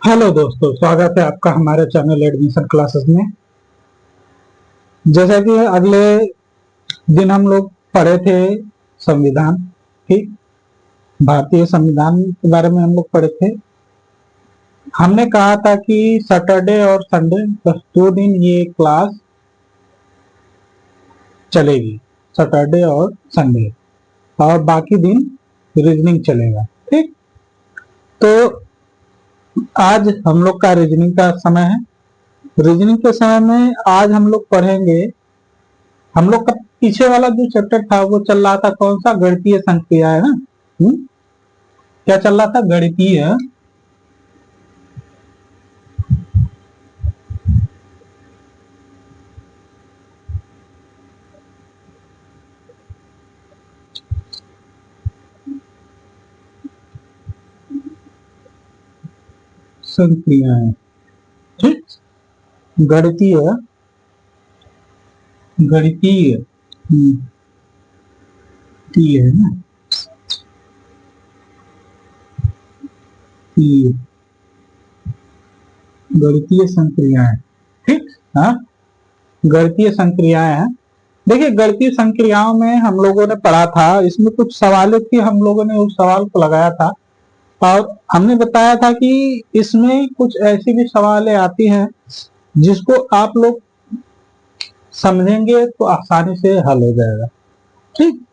Hello दोस्तों, स्वागत है आपका हमारे चैनल एडमिशन क्लासेस में। जैसा कि अगले दिन हम लोग पढ़े थे संविधान। ठीक, भारतीय संविधान के बारे में हम लोग पढ़े थे। हमने कहा था कि सैटरडे और संडे बस 2 दिन ये क्लास चलेगी, सैटरडे और संडे, और बाकी दिन रीजनिंग चलेगा। ठीक, तो आज हम लोग का रीजनिंग का समय है। रीजनिंग के समय में आज हम लोग पढ़ेंगे, हम लोग का पीछे वाला जो चैप्टर था वो चल रहा था कौन सा, गणितीय संक्रिया है ना। क्या चल रहा था? गणितीय संक्रियाएं। ठीक, गणितीय गणितीय ती है ना, ती, गणितीय संक्रियाएं। ठीक, हाँ, गणितीय संक्रियाएं हैं। देखिए, गणितीय संक्रियाओं में हम लोगों ने पढ़ा था, इसमें कुछ सवालों की हम लोगों ने उस सवाल को लगाया था, और हमने बताया था कि इसमें कुछ ऐसी भी सवालें आती हैं जिसको आप लोग समझेंगे तो आसानी से हल हो जाएगा। ठीक,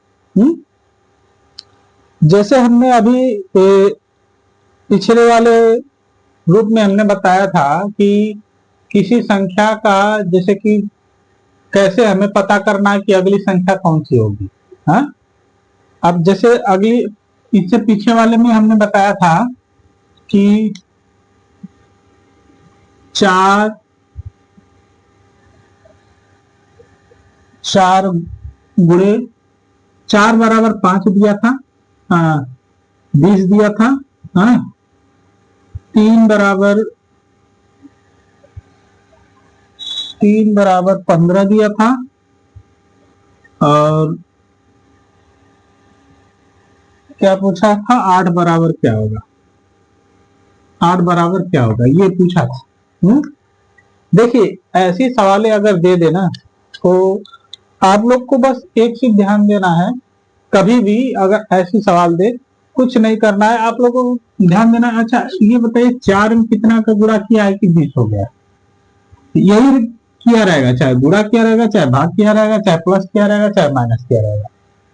जैसे हमने अभी पिछले वाले ग्रुप में हमने बताया था कि किसी संख्या का, जैसे कि कैसे हमें पता करना है कि अगली संख्या कौन सी होगी। हाँ, अब जैसे अगली, इससे पीछे वाले में हमने बताया था कि 4 गुणे 4 = 5 दिया था। हाँ, 20 दिया था। हाँ, 3 = 15 दिया था, और क्या पूछा था? 8 बराबर क्या होगा, 8 बराबर क्या होगा, ये पूछा था। देखिए, ऐसी सवालें अगर दे देना तो आप लोग को बस एक चीज ध्यान देना है, कभी भी अगर ऐसी सवाल दे, कुछ नहीं करना है आप लोगों को, ध्यान देना है। अच्छा, ये बताइए 4 में कितना का गुणा किया है कि 20 हो गया? यही किया रहेगा, चाहे गुणा किया रहेगा, चाहे भाग किया रहेगा, चाहे प्लस किया रहेगा, चाहे माइनस किया रहेगा,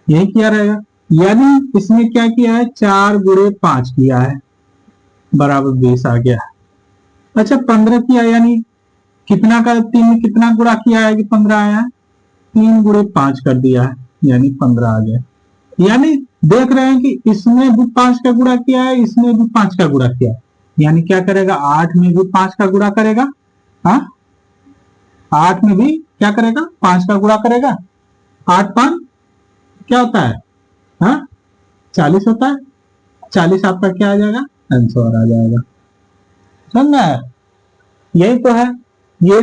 यही किया रहेगा। यानी इसमें क्या किया है? 4 × 5 किया है, बराबर 20 आ गया। अच्छा, 15 किया, यानी कितना का, 3 में कितना गुणा किया है कि 15 आया है? 3 × 5 कर दिया है, यानी 15 आ गया। यानी देख रहे हैं कि इसमें भी 5 का गुणा किया है, इसमें भी 5 का गुणा किया है, यानी क्या करेगा? 8 में भी 5 का गुणा करेगा। हाँ, 8 में भी क्या करेगा? 5 का गुणा करेगा। 8 5 क्या होता है? हाँ, 40 होता है। 40 आपका क्या आ जाएगा? आंसर आ जाएगा। समझना है? यही तो है ये।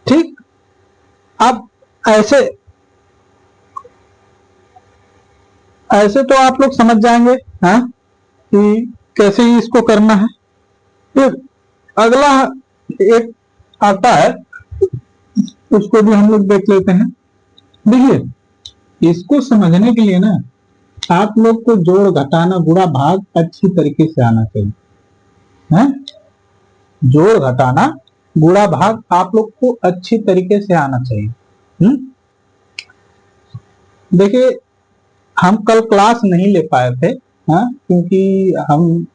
ठीक, अब ऐसे ऐसे तो आप लोग समझ जाएंगे, हाँ, कि कैसे ही इसको करना है। फिर अगला एक आता है, उसको भी हम लोग देख लेते हैं। देखिए, इसको समझने के लिए ना आप लोग को जोड़ घटाना गुणा भाग अच्छी तरीके से आना चाहिए। है, जोड़ घटाना गुणा भाग आप लोग को अच्छी तरीके से आना चाहिए। देखिए, हम कल क्लास नहीं ले पाए थे, हाँ, क्योंकि हम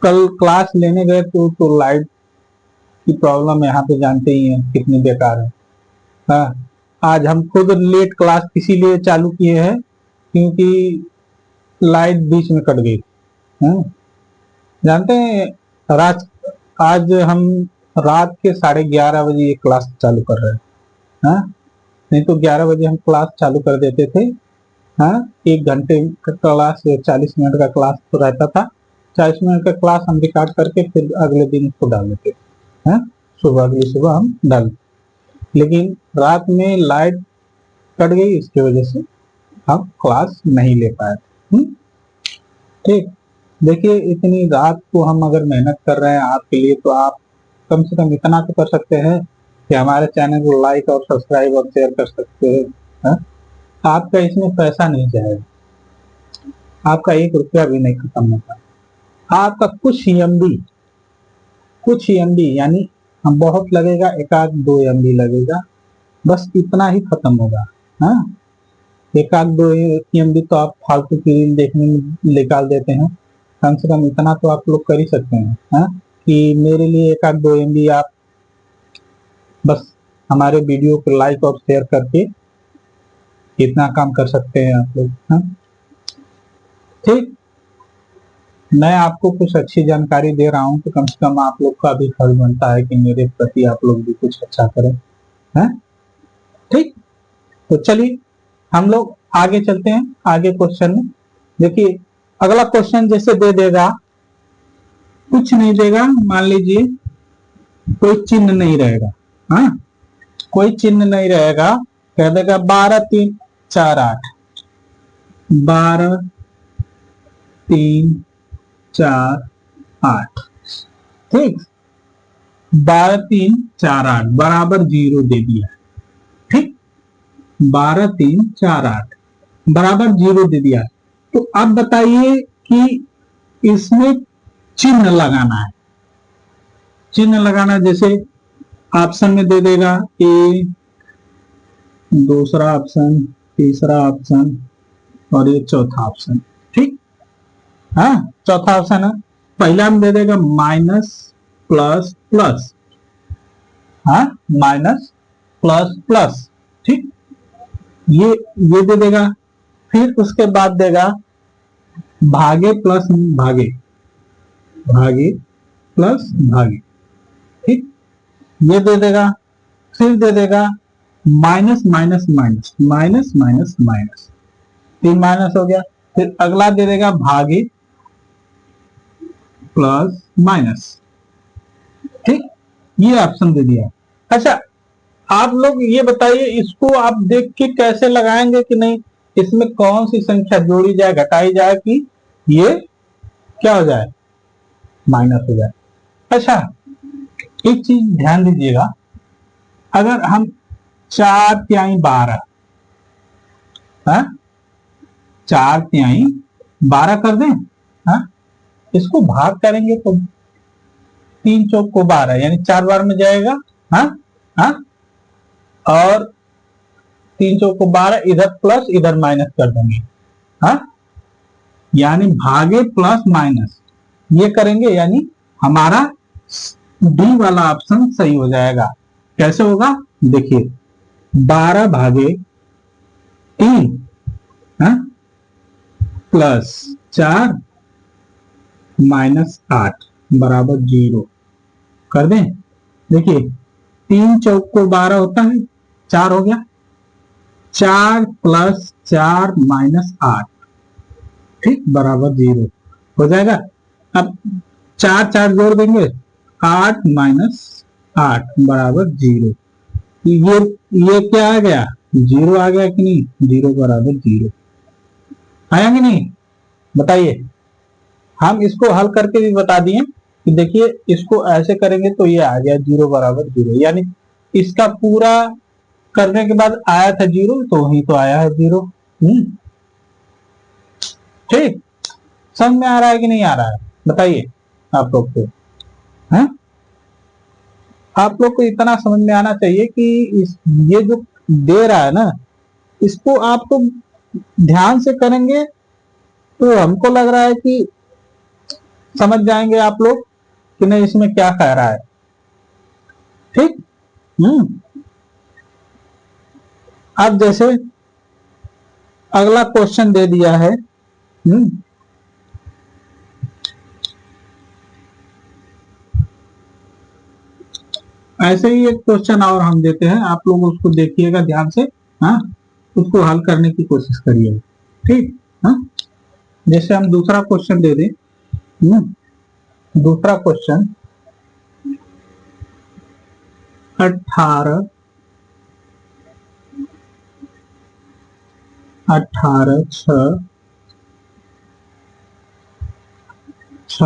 कल क्लास लेने गए तो लाइट की प्रॉब्लम यहाँ पे जानते ही हैं कितनी बेकार है। हाँ, आज हम खुद लेट क्लास इसीलिए चालू किए हैं क्योंकि लाइट बीच में कट गई। हाँ, जानते हैं, रात आज हम रात के 11:30 बजे ये क्लास चालू कर रहे हैं। हाँ, नहीं तो 11 बजे हम क्लास चालू कर देते थे। हाँ, 1 घंटे का क्लास या 40 मिनट का क्लास तो रहता था। 40 मिनट का क्लास हम रिकॉर्ड करके फिर अगले दिन उसको डाल देते थे। हाँ, सुबह, अगली सुबह हम डाल, लेकिन रात में लाइट कट गई, इसकी वजह से हम क्लास नहीं ले पाए। ठीक, देखिए इतनी रात को हम अगर मेहनत कर रहे हैं आपके लिए, तो आप कम से कम इतना तो कर सकते हैं कि हमारे चैनल को लाइक और सब्सक्राइब और शेयर कर सकते हैं। हाँ? आपका इसमें पैसा नहीं जाएगा, आपका 1 रुपया भी नहीं खत्म होगा। आपका कुछ एमबी यानी हम बहुत लगेगा, 1 आध 2 एमबी लगेगा, बस इतना ही खत्म होगा। हाँ, 1 आध 2 एमबी तो आप फालतू की रील देखने में निकाल देते हैं, कम से कम इतना तो आप लोग कर ही सकते हैं। हाँ, कि मेरे लिए 1 आध 2 एमबी आप बस हमारे वीडियो को लाइक और शेयर करके इतना काम कर सकते हैं आप लोग। हाँ, ठीक, मैं आपको कुछ अच्छी जानकारी दे रहा हूँ, तो कम से कम आप लोग का भी फर्ज बनता है कि मेरे प्रति आप लोग भी कुछ अच्छा करें। है ठीक, तो चलिए हम लोग आगे चलते हैं, आगे क्वेश्चन में। देखिए अगला क्वेश्चन जैसे दे देगा, कुछ नहीं देगा, मान लीजिए कोई चिन्ह नहीं रहेगा। हाँ, कोई चिन्ह नहीं रहेगा, कह देगा 12 3 4 8, 12 3 4 8, ठीक, 12 3 4 8 बराबर 0 दे दिया। ठीक, 12 3 4 8 बराबर 0 दे दिया। तो अब बताइए कि इसमें चिन्ह लगाना है। चिन्ह लगाना जैसे ऑप्शन में दे देगा ए, दूसरा ऑप्शन, तीसरा ऑप्शन और ये चौथा ऑप्शन। ठीक, हाँ, चौथा ऑप्शन है, पहला में दे देगा माइनस प्लस प्लस। हाँ, माइनस प्लस प्लस, ठीक, ये दे देगा। फिर उसके बाद देगा भागे प्लस भागे, भागे प्लस भागे, ठीक, ये दे देगा। फिर दे देगा minus minus minus, minus minus minus, 3 minus हो गया। फिर अगला दे देगा भागे प्लस माइनस, ठीक, ये ऑप्शन दे दिया। अच्छा, आप लोग ये बताइए, इसको आप देख के कैसे लगाएंगे कि नहीं, इसमें कौन सी संख्या जोड़ी जाए, घटाई जाए कि ये क्या हो जाए, माइनस हो जाए। अच्छा, एक चीज ध्यान दीजिएगा, अगर हम 4 तिहाई 12, हाँ, 4 तिहाई 12 कर दें, हाँ, इसको भाग करेंगे तो 3 चौक को 12 यानी 4 बार में जाएगा। हाँ, हाँ, और 3 चौक को 12, इधर प्लस इधर माइनस कर देंगे। हाँ, यानी भागे प्लस माइनस ये करेंगे, यानी हमारा डी वाला ऑप्शन सही हो जाएगा। कैसे होगा, देखिए 12 भागे 3, हाँ, प्लस 4 माइनस 8 बराबर 0 कर दें। देखिए 3 चौक को 12 होता है, 4 हो गया, 4 प्लस 4 माइनस 8, ठीक, बराबर 0 हो जाएगा। अब 4 4 जोड़ देंगे, 8 माइनस 8 बराबर 0। ये क्या आ गया, 0 आ गया कि नहीं, 0 बराबर 0 आया कि नहीं, बताइए। हम इसको हल करके भी बता दिए कि देखिए इसको ऐसे करेंगे तो ये आ गया 0 बराबर 0, यानी इसका पूरा करने के बाद आया था 0, तो वही तो आया है 0। ठीक, समझ में आ रहा है कि नहीं आ रहा है, बताइए आप लोग को। है, आप लोग को इतना समझ में आना चाहिए कि ये जो दे रहा है ना, इसको आप तो ध्यान से करेंगे तो हमको लग रहा है कि समझ जाएंगे आप लोग कि नहीं इसमें क्या कह रहा है। ठीक, अब जैसे अगला क्वेश्चन दे दिया है, ऐसे ही एक क्वेश्चन और हम देते हैं, आप लोग उसको देखिएगा ध्यान से। हाँ, उसको हल करने की कोशिश करिए। ठीक, हाँ, जैसे हम दूसरा क्वेश्चन दे दें, दूसरा क्वेश्चन 18 18 6 छ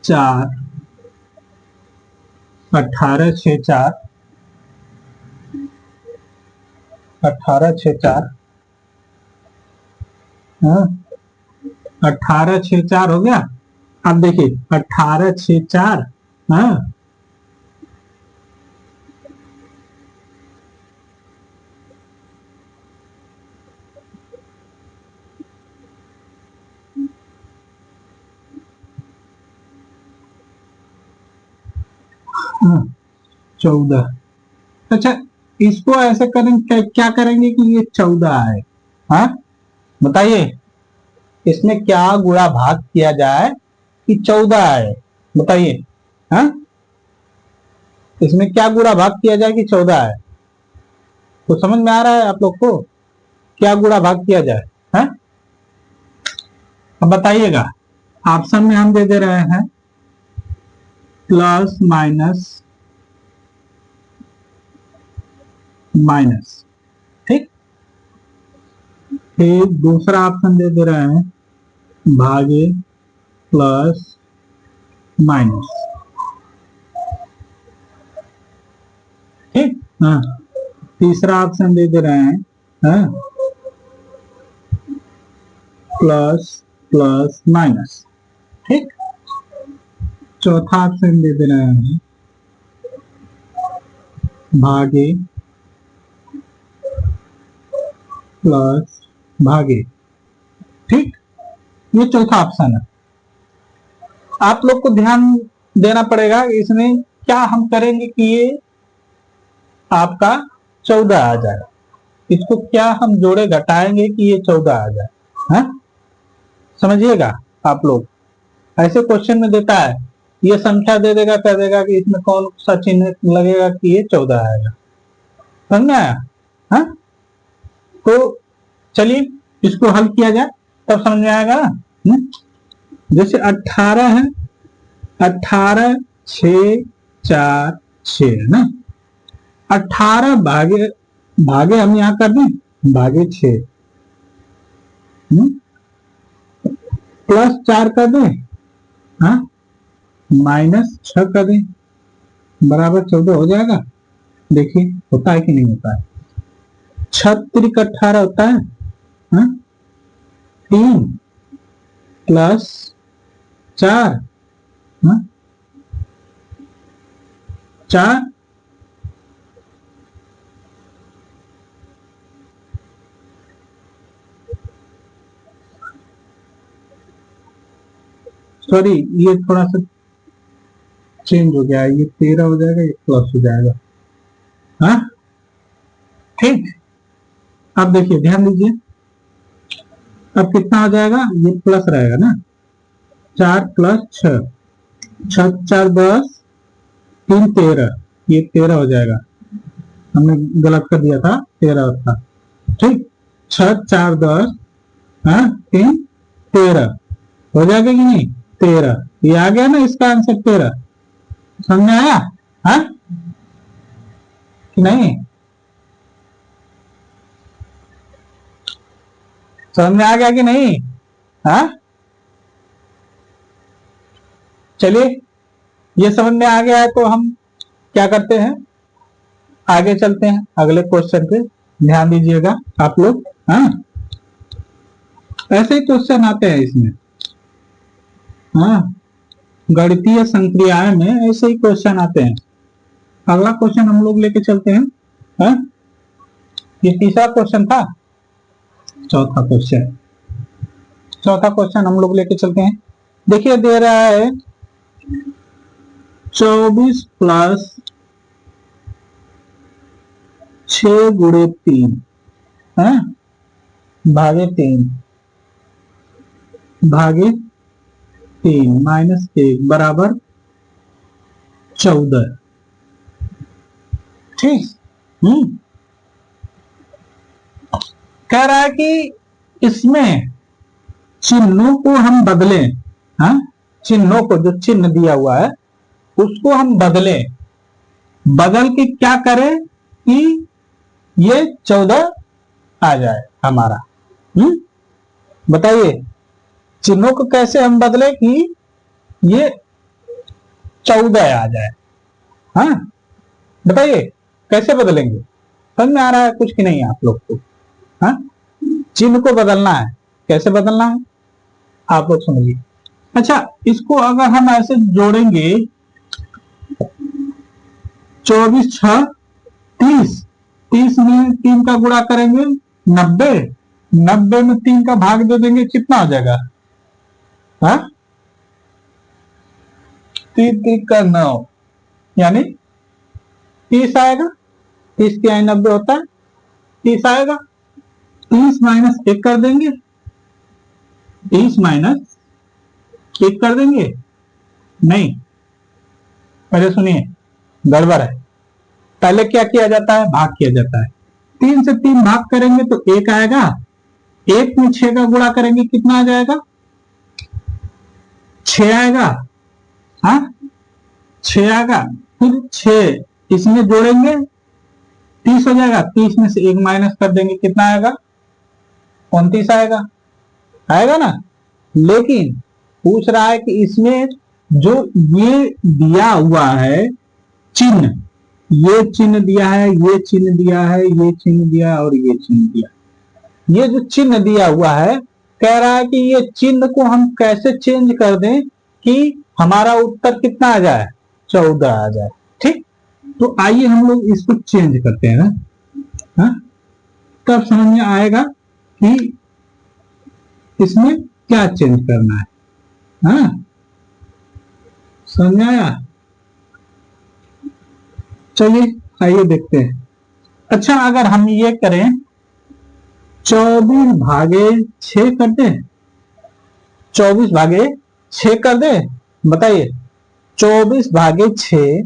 4 18 6 4 18 6 4 18 6 4 हो गया। अब देखिए 18 6 4 हाँ हाँ, 14। अच्छा इसको ऐसे करेंगे, क्या करेंगे कि ये 14 है। हाँ बताइए इसमें क्या गुणा भाग किया जाए कि 14 है, बताइए। हाँ इसमें क्या गुणा भाग किया जाए कि 14 है, तो समझ में आ रहा है आप लोग को क्या गुणा भाग किया जाए। हाँ अब बताइएगा, ऑप्शन में हम दे दे रहे हैं प्लस माइनस माइनस, ठीक। फिर दूसरा ऑप्शन दे दे रहे हैं भागे प्लस माइनस, ठीक। हाँ तीसरा ऑप्शन दे दे रहे हैं हाँ प्लस प्लस माइनस, ठीक। चौथा ऑप्शन दे दे रहे हैं भागे प्लस भागे, ठीक। ये चौथा ऑप्शन है। आप लोग को ध्यान देना पड़ेगा इसमें क्या हम करेंगे कि ये आपका 14 आ जाए, इसको क्या हम जोड़े घटाएंगे कि ये 14 आ जाए। हाँ समझिएगा आप लोग, ऐसे क्वेश्चन में देता है ये संख्या दे देगा, कह देगा कि इसमें कौन सा चिन्ह लगेगा कि ये 14 आएगा, समझ में आया। हाँ तो चलिए इसको हल किया जाए तब समझ में आएगा ना। जैसे 18 है, 18 6 4 6 है ना, 18 भागे भागे हम यहाँ कर दें भागे 6 प्लस 4 कर दें, हाँ माइनस 6 कर दें, बराबर 14 हो जाएगा। देखिए होता है कि नहीं होता है। 6 × 18 होता है, हाँ 3 प्लस 4 हाँ 4 सॉरी ये थोड़ा सा चेंज हो गया है, ये 13 हो जाएगा, ये प्लस हो जाएगा। हाँ ठीक। अब देखिए ध्यान दीजिए, अब कितना हो जाएगा, ये प्लस रहेगा ना, 4 + 6 6 4 10 3 13, ये 13 हो जाएगा, हमने गलत कर दिया था 13 था, ठीक। 6 4 10 हाँ 3 13 हो जाएगा कि नहीं, 13 ये आ गया ना इसका आंसर 13, समझ में आया। हाँ कि नहीं, समझ में आ गया कि नहीं। हाँ चलिए ये समझ में आ गया है तो हम क्या करते हैं, आगे चलते हैं अगले क्वेश्चन पे, ध्यान दीजिएगा आप लोग। हाँ ऐसे ही क्वेश्चन आते हैं इसमें, हाँ गणितीय संक्रियाएं में ऐसे ही क्वेश्चन आते हैं। अगला क्वेश्चन हम लोग लेके चलते हैं। हाँ ये तीसरा क्वेश्चन था, चौथा क्वेश्चन हम लोग लेके चलते हैं। देखिए दे रहा है 24 + 6 × 3 है भागे 3 भागे 3 -1 बराबर 14, ठीक। कह रहा है कि इसमें चिन्हों को हम बदलें, हाँ चिन्हों को, जो चिन्ह दिया हुआ है उसको हम बदलें, बदल के क्या करें कि ये 14 आ जाए हमारा। बताइए चिन्हों को कैसे हम बदले कि ये 14 आ जाए। हाँ बताइए कैसे बदलेंगे, समझ में आ रहा है कुछ कि नहीं आप लोग को? हाँ चिन्ह को बदलना है, कैसे बदलना है आप लोग समझिए। अच्छा इसको अगर हम ऐसे जोड़ेंगे 24 6 30, 30 में 3 का गुणा करेंगे 90, 90 में 3 का भाग दे देंगे कितना हो जाएगा? हाँ 3 3 का 9 यानी 30 आएगा। 30 की 90 होता है, 30 आएगा। 30 माइनस 1 कर देंगे, 30 माइनस 1 कर देंगे। नहीं पहले सुनिए गड़बड़ है। पहले क्या किया जाता है, भाग किया जाता है। 3 से 3 भाग करेंगे तो 1 आएगा। 1 में 6 का गुणा करेंगे कितना आ जाएगा? 6 आएगा। हाँ 6 आएगा। फिर 6 इसमें जोड़ेंगे 30 हो जाएगा। 30 में से 1 माइनस कर देंगे कितना आएगा? 29 आएगा। आएगा ना। लेकिन पूछ रहा है कि इसमें जो ये दिया हुआ है चिन्ह, ये चिन्ह दिया है, ये चिन्ह दिया है, ये चिन्ह दिया है और ये चिन्ह दिया, ये जो चिन्ह दिया हुआ है कह रहा है कि ये चिन्ह को हम कैसे चेंज कर दें कि हमारा उत्तर कितना आ जाए? 14 आ जाए। ठीक, तो आइए हम लोग इसको चेंज करते हैं ना। हाँ? तब समझ में आएगा कि इसमें क्या चेंज करना है। हाँ समझ में आया? चलिए आइए देखते हैं। अच्छा अगर हम ये करें 24 भागे 6 कर दे, 24 भागे 6 कर दे, बताइए 24 भागे 6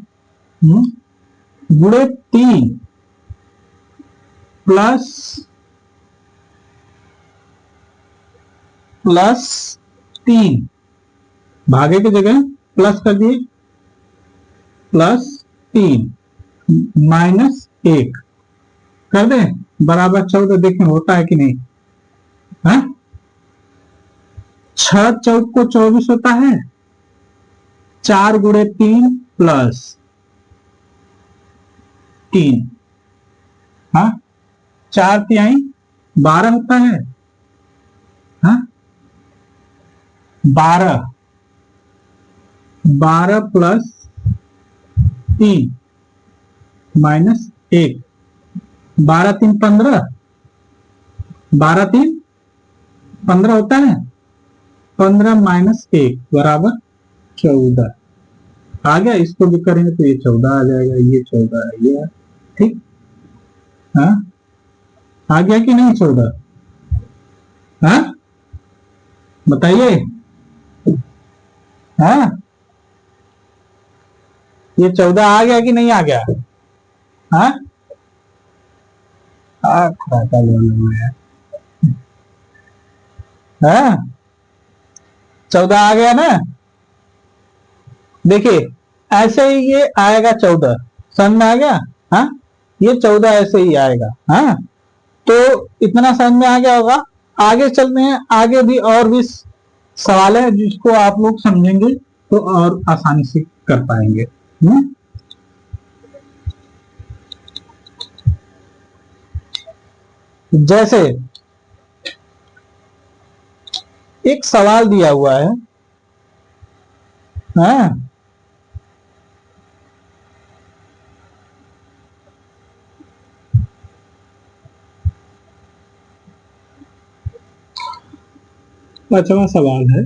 गुणे 3 प्लस प्लस 3, भागे की जगह प्लस कर दिए, प्लस 3 माइनस 1 कर दे बराबर 14। देखें होता है कि नहीं। हाँ 6 चौक को 24 होता है। 4 गुणे 3 प्लस 3, हाँ 4 तिहाई 12 होता है। हाँ 12 प्लस 3 माइनस 1, 12 3 15, 12 3 15 होता है। 15 माइनस 1 बराबर 14 आ गया। इसको भी करेंगे तो ये 14 आ जाएगा, ये 14 है, ये ठीक। हाँ आ गया कि नहीं 14? हाँ बताइए। हाँ ये 14 आ गया कि नहीं आ गया? हाँ हाँ 14 आ गया ना। देखिए ऐसे ही ये आएगा 14, समझ में आ गया। हाँ ये 14 ऐसे ही आएगा। हाँ तो इतना समझ में आ गया होगा। आगे चलते हैं, आगे भी और भी सवाल है जिसको आप लोग समझेंगे तो और आसानी से कर पाएंगे। जैसे एक सवाल दिया हुआ है। हाँ 5वां सवाल है।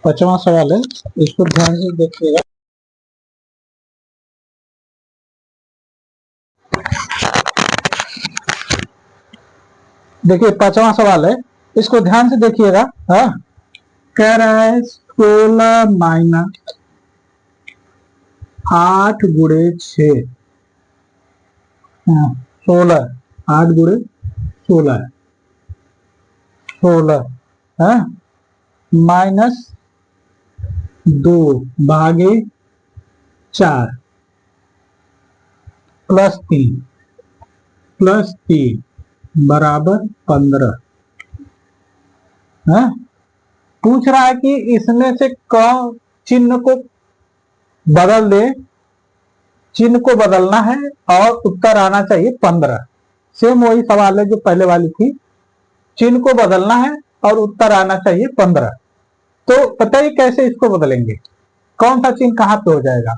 5वां सवाल है, इसको ध्यान से देखिएगा। देखिए 5वां सवाल है, इसको ध्यान से देखिएगा। हाँ कह रहा है 16 माइनस 8 गुणे 6, 16, 8 गुणे 16 16 है माइनस 2 भागे 4 प्लस 3 प्लस 3 बराबर 15 है। पूछ रहा है कि इसमें से कौन चिन्ह को बदल दे, चिन्ह को बदलना है और उत्तर आना चाहिए 15। सेम वही सवाल है जो पहले वाली थी, चिन्ह को बदलना है और उत्तर आना चाहिए 15। तो बताइए कैसे इसको बदलेंगे, कौन सा चिन्ह कहाँ पे हो जाएगा,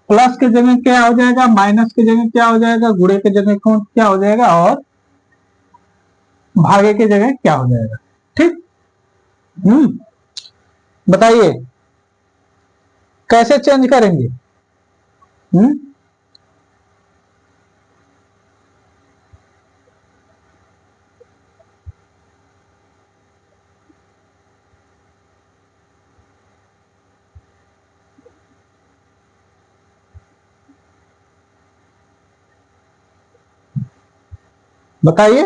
प्लस की जगह क्या हो जाएगा, माइनस की जगह क्या हो जाएगा, गुणे की जगह कौन क्या हो जाएगा और भागे की जगह क्या हो जाएगा। ठीक, बताइए कैसे चेंज करेंगे। हम्म बताइए,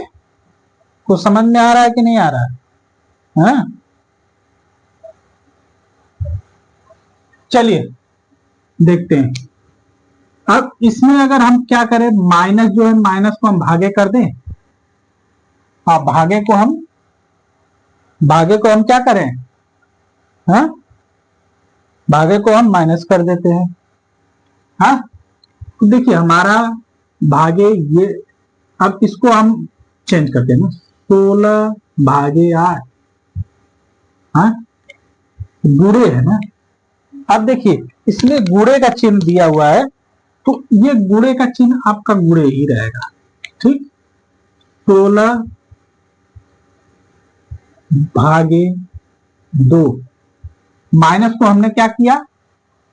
कुछ समझ में आ रहा है कि नहीं आ रहा है। हाँ? चलिए देखते हैं। अब इसमें अगर हम क्या करें, माइनस जो है माइनस को हम भागे कर दें। हाँ, भागे को हम क्या करें, हाँ भागे को हम माइनस कर देते हैं। हाँ, तो देखिए हमारा भागे ये, अब इसको हम चेंज करते हैं ना, 16 भागे 8, हाँ गुणे है ना। अब देखिए इसमें गुणे का चिन्ह दिया हुआ है, तो ये गुणे का चिन्ह आपका गुणे ही रहेगा। ठीक, 16/2, माइनस को हमने क्या किया,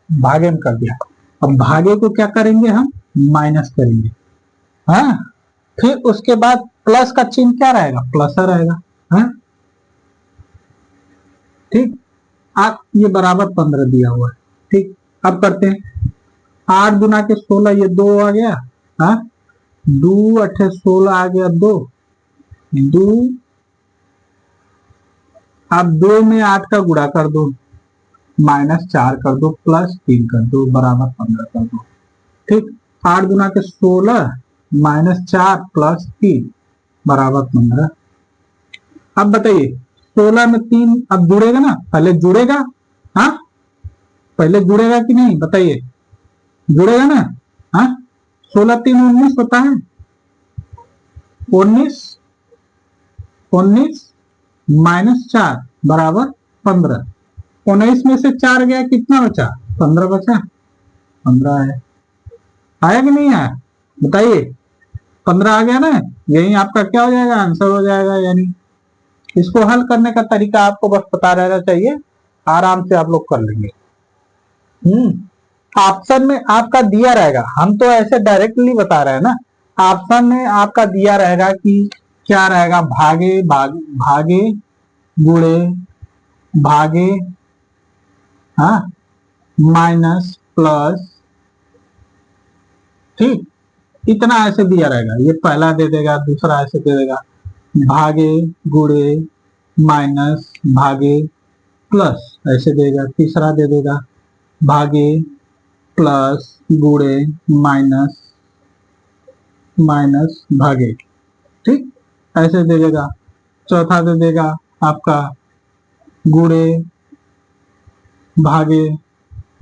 भागे में कर दिया, अब भागे को क्या करेंगे हम, माइनस करेंगे। हाँ, फिर उसके बाद प्लस का चिन्ह क्या रहेगा, प्लस रहेगा। हाँ ठीक, आप ये बराबर 15 दिया हुआ है। ठीक, अब करते हैं, 8 गुना के 16, ये 2 आ गया। हाँ, 2 8 16 आ गया, 2 2, आप 2 में 8 का गुणा कर दो, -4 कर दो, +3 कर दो, बराबर 15 कर दो। ठीक, 8 गुना के 16 -4 +3 बराबर 15। अब बताइए 16 में 3 अब जुड़ेगा ना, पहले जुड़ेगा। हाँ, पहले जुड़ेगा कि नहीं बताइए, जुड़ेगा ना। हाँ, 16 3 19 होता है, 19 19 -4 बराबर 15। 19 में से 4 गया, कितना बचा, 15 बचा, 15 है। आया कि नहीं आया बताइए, 15 आ गया ना, यही आपका क्या हो जाएगा, आंसर हो जाएगा। यानी इसको हल करने का तरीका आपको बस पता रहना चाहिए, आराम से आप लोग कर लेंगे। ऑप्शन में आपका दिया रहेगा, हम तो ऐसे डायरेक्टली बता रहे हैं ना, ऑप्शन में आपका दिया रहेगा कि क्या रहेगा, भागे गुणे भागे, हाँ माइनस प्लस। ठीक, इतना ऐसे दिया रहेगा, ये पहला दे देगा, दूसरा ऐसे दे देगा, भागे गुणे माइनस भागे प्लस ऐसे देगा, तीसरा दे देगा भागे प्लस गुणे माइनस माइनस भागे। ठीक, ऐसे दे देगा, चौथा दे देगा आपका गुणे भागे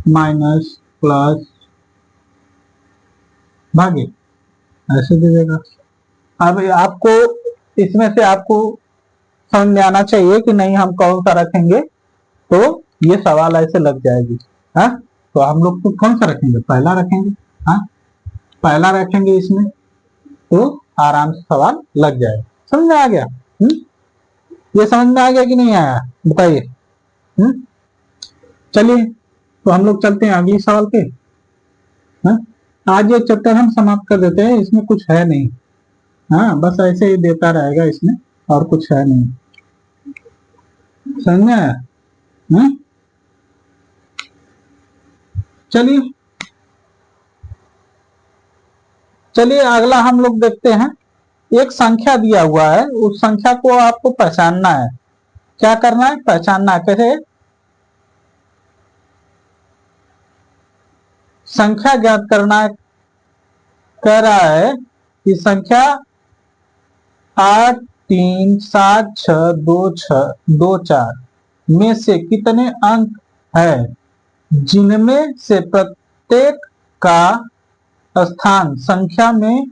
माइनस प्लस भागे, ऐसे दे देगा। अब आपको इसमें से आपको समझ में आना चाहिए कि नहीं हम कौन सा रखेंगे, तो ये सवाल ऐसे लग जाएगी। हाँ, तो हम लोग तो कौन सा रखेंगे, पहला रखेंगे। हाँ, पहला रखेंगे इसमें, तो आराम से सवाल लग जाएगा। समझ में आ गया। ये समझ में आ गया कि नहीं आया बताइए। चलिए तो हम लोग चलते हैं अगले सवाल पे। हाँ, आज ये चैप्टर हम समाप्त कर देते हैं, इसमें कुछ है नहीं। हाँ, बस ऐसे ही देता रहेगा इसमें, और कुछ है नहीं। समझ में आया। चलिए चलिए अगला हम लोग देखते हैं, एक संख्या दिया हुआ है, उस संख्या को आपको पहचानना है। क्या करना है, पहचानना है। कैसे, संख्या ज्ञात करना है। कह रहा है कि संख्या 8 3 7 6 2 4 में से कितने अंक है जिनमें से प्रत्येक का स्थान संख्या में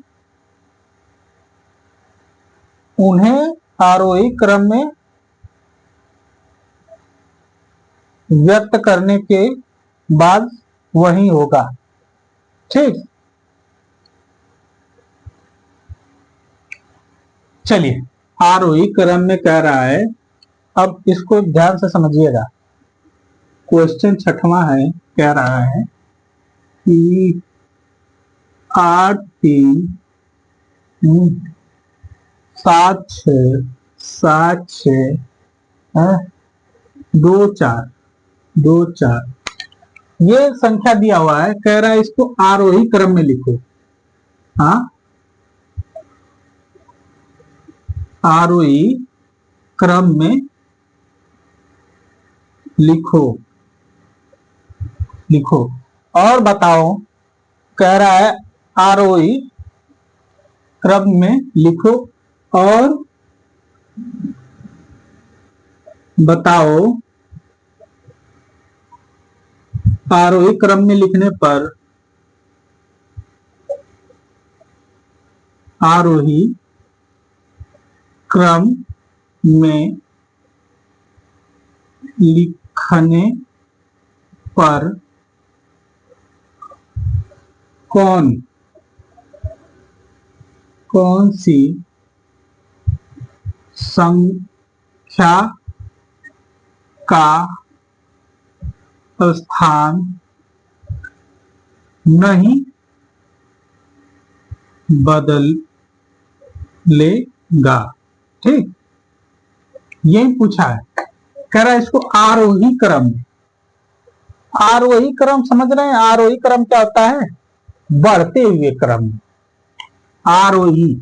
उन्हें आरोही क्रम में व्यक्त करने के बाद वही होगा। ठीक, चलिए आरोही क्रम में कह रहा है, अब इसको ध्यान से समझिएगा। क्वेश्चन 6वां है, कह रहा है कि 8 3 7 6 2 4 ये संख्या दिया हुआ है। कह रहा है इसको आरोही क्रम में लिखो। हाँ, आरोही क्रम में लिखो और बताओ। कह रहा है आरोही क्रम में लिखो और बताओ। आरोही क्रम में लिखने पर आरोही क्रम में लिखने पर कौन सी संख्या का स्थान नहीं बदलेगा। ठीक, यही पूछा है। कह रहा है इसको आरोही क्रम। आरोही क्रम समझ रहे हैं? आरोही क्रम क्या होता है? बढ़ते हुए क्रम। आरोही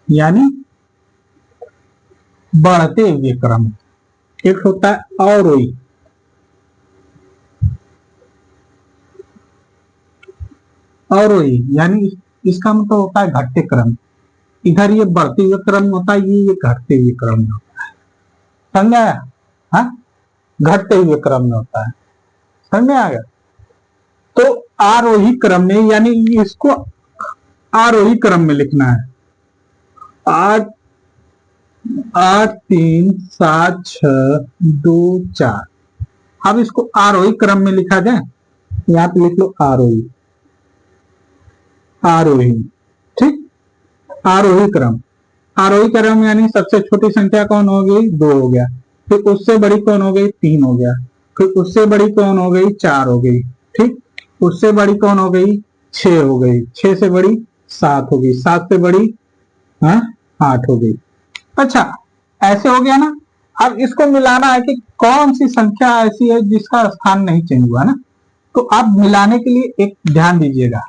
यानी बढ़ते हुए क्रम। एक होता है अवरोही। अवरोही यानी इसका मतलब होता है घटते क्रम। इधर ये बढ़ते हुए क्रम होता है, ये घटते हुए क्रम में होता है। समझ आया? हाँ, घटते हुए क्रम में होता है। समझ में आ गया? तो आरोही क्रम में यानी इसको आरोही क्रम में लिखना है। 8 3 7 6 2 4। अब इसको आरोही क्रम में लिखा जाए। यहां पे लिख लो आरोही। आरोही, ठीक, आरोही क्रम। आरोही क्रम यानी सबसे छोटी संख्या कौन हो गई? 2 हो गया। फिर उससे बड़ी कौन हो गई? 3 हो गया। फिर उससे बड़ी कौन हो गई? 4 हो गई। ठीक, उससे बड़ी कौन हो गई? 6 हो गई। 6 से बड़ी 7 हो गई। 7 से बड़ी 8 हो गई। अच्छा, ऐसे हो गया ना। अब इसको मिलाना है कि कौन सी संख्या ऐसी है जिसका स्थान नहीं चेंज हुआ ना। तो आप मिलाने के लिए एक ध्यान दीजिएगा।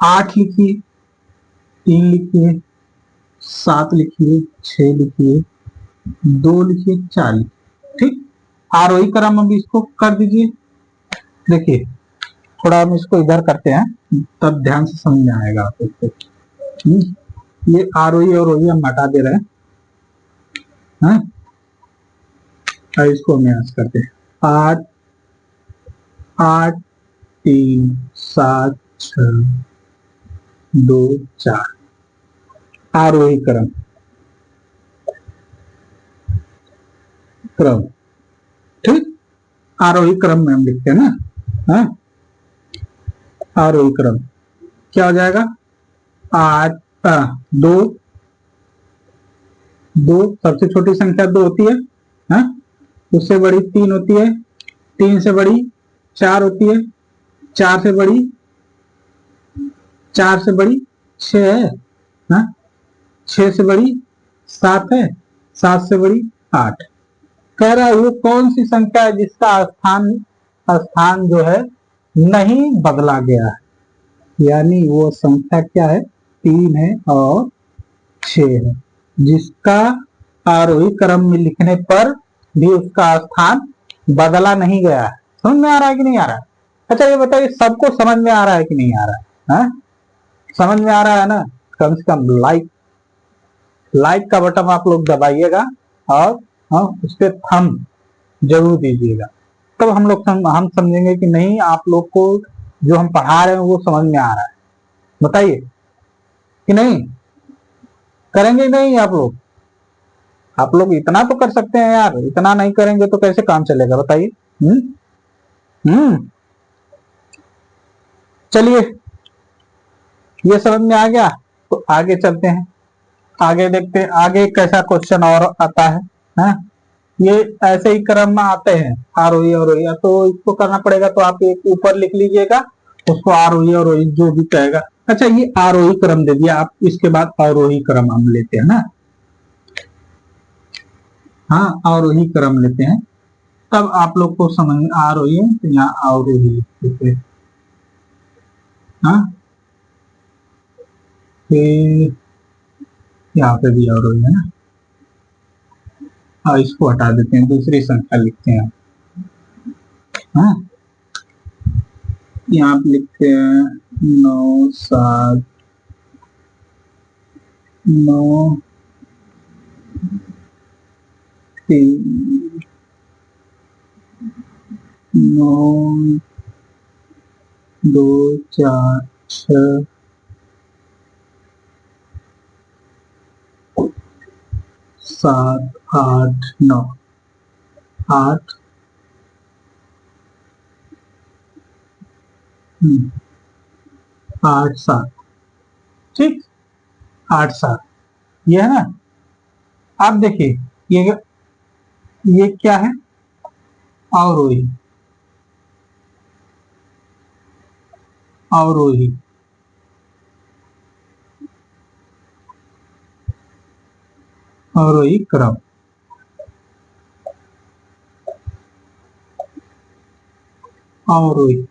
8 लिखिए, 3 लिखिए, 7 लिखिए, 6 लिखिए, 2 लिखिए, 4 लिखिए। ठीक, आरोही क्रम में भी इसको कर दीजिए। देखिए थोड़ा हम इसको इधर करते हैं, तब ध्यान से समझ में आएगा आपको। ये आरोही और रोही हम हटा दे रहे हैं। इसको हम यहाँ करते हैं। 8 3 7 6 2 4 आरोही क्रम। ठीक, आरोही क्रम में हम लिखते हैं ना। आरोही क्रम क्या हो जाएगा? 8 2 सबसे छोटी संख्या 2 होती है। उससे बड़ी 3 होती है। 3 से बड़ी 4 होती है। 4 से बड़ी 6 है। 6 से बड़ी 7 है। 7 से बड़ी 8। कह रहा है वो कौन सी संख्या है जिसका स्थान जो है नहीं बदला गया है। यानी वो संख्या क्या है? 3 है और 6 है, जिसका आरोही क्रम में लिखने पर भी उसका स्थान बदला नहीं गया है। समझ में आ रहा है कि नहीं आ रहा है? अच्छा ये बताइए, सबको समझ में आ रहा है कि नहीं आ रहा है? हाँ? समझ में आ रहा है ना? कम से कम लाइक का बटन आप लोग दबाइएगा और हाँ उस पर थंब जरूर दीजिएगा, तब हम लोग हम समझेंगे कि नहीं आप लोग को जो हम पढ़ा रहे हैं वो समझ में आ रहा है। बताइए कि नहीं? करेंगे नहीं आप लोग? आप लोग इतना तो कर सकते हैं यार, इतना नहीं करेंगे तो कैसे काम चलेगा बताइए। हम्म हम्म चलिए, ये समझ में आ गया तो आगे चलते हैं, आगे देखते हैं आगे कैसा क्वेश्चन और आता है। हाँ? ये ऐसे ही क्रम में आते हैं, आरोही अवरोही, तो इसको करना पड़ेगा, तो आप एक ऊपर लिख लीजिएगा उसको, आरोही अवरोही जो भी कहेगा। अच्छा ये आरोही क्रम दे दिया, आप इसके बाद अवरोही क्रम हम लेते हैं ना। हाँ अवरोही क्रम लेते हैं, तब आप लोग को समझ आरोही है तो यहाँ अवरोही लिखते हैं। हाँ फिर यहाँ पे भी अवरोही है ना, और इसको हटा देते हैं, दूसरी संख्या लिखते हैं। हाँ यहाँ पे लिखते हैं 9 7 9 3 9 2 4 6 7 8 9 8 8 7, ठीक 8 7 ये है ना। आप देखिए ये क्या है, अवरोही अवरोही, अवरोही क्रम, अवरोही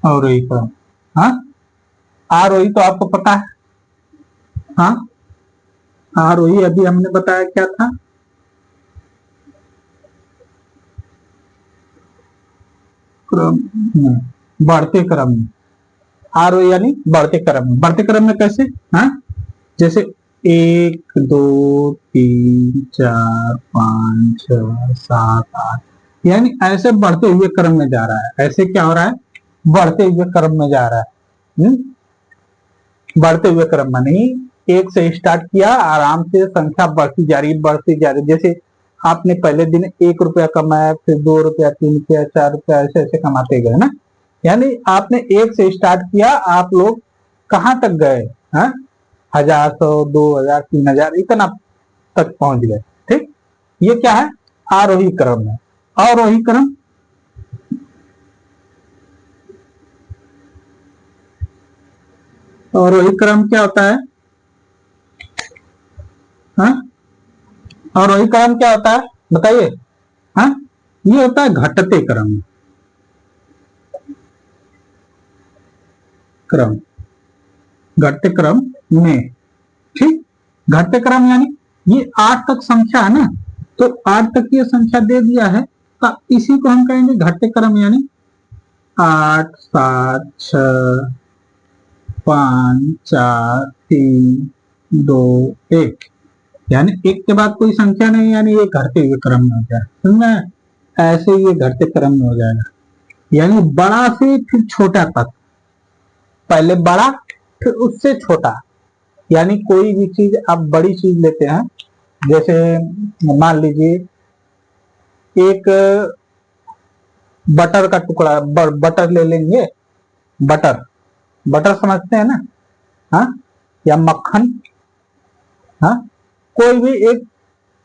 अवरोही क्रम। हाँ आरोही तो आपको पता है। हाँ आरोही अभी हमने बताया क्या था, क्रम बढ़ते क्रम में, आरोही यानी बढ़ते क्रम में। बढ़ते क्रम में कैसे? हाँ जैसे 1 2 3 4 5 6 7 8, यानी ऐसे बढ़ते हुए क्रम में जा रहा है। ऐसे क्या हो रहा है? बढ़ते हुए क्रम में जा रहा है। बढ़ते हुए क्रम में नहीं, एक से स्टार्ट किया, आराम से संख्या बढ़ती जा रही बढ़ती जा रही। जैसे आपने पहले दिन 1 रुपया कमाया, फिर 2 रुपया 3 रुपया 4 रुपया ऐसे ऐसे कमाते गए ना, यानी आपने एक से स्टार्ट किया, आप लोग कहाँ तक गए? हाँ 1000 100 2000 3000 इतना तक पहुंच गए। ठीक, ये क्या है? आरोही क्रम है। अवरोही क्रम, अवरोही क्रम क्या होता है? हाँ अवरोही क्रम क्या होता है बताइए? हाँ ये होता है घटते क्रम, क्रम घटते क्रम में। ठीक, घटते क्रम यानी ये 8 तक संख्या है ना, तो 8 तक ये संख्या दे दिया है, तो इसी को हम कहेंगे घटते क्रम, यानी 8 7 6 5 4 3 2 1, यानी एक के बाद कोई संख्या नहीं, यानी ये घटते हुए क्रम में हो जाएगा। समझ में? ऐसे ये घटते क्रम में हो जाएगा, यानी बड़ा से फिर छोटा तक, पहले बड़ा फिर उससे छोटा। यानी कोई भी चीज आप बड़ी चीज लेते हैं, जैसे मान लीजिए एक बटर का टुकड़ा, बटर ले लेंगे, बटर बटर समझते हैं ना? हाँ या मक्खन, हाँ कोई भी एक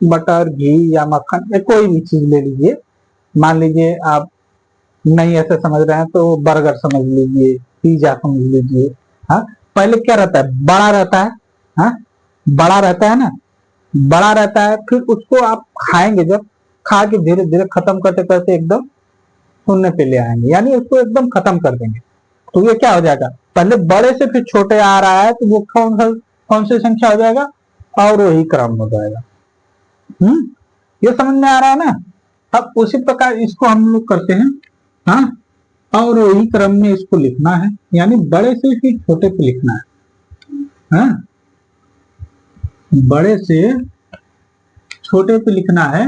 बटर घी या मक्खन या कोई भी चीज ले लीजिए। मान लीजिए आप नहीं ऐसे समझ रहे हैं तो बर्गर समझ लीजिए, पिज्जा समझ लीजिए। हाँ पहले क्या रहता है? बड़ा रहता है। हाँ बड़ा रहता है ना, बड़ा रहता है, फिर उसको आप खाएंगे, जब खा के धीरे धीरे खत्म करते करते एकदम शून्य पे ले आएंगे, यानी उसको एकदम खत्म कर देंगे। तो ये क्या हो जाएगा? पहले बड़े से फिर छोटे आ रहा है, तो वो कौन सी संख्या हो जाएगा? अवरोही क्रम हो जाएगा। ये समझ में आ रहा है ना? अब उसी प्रकार इसको हम लोग करते हैं, हाँ, और वही क्रम में इसको लिखना है, यानी बड़े से फिर छोटे पे लिखना है, हाँ, बड़े से छोटे पे लिखना है,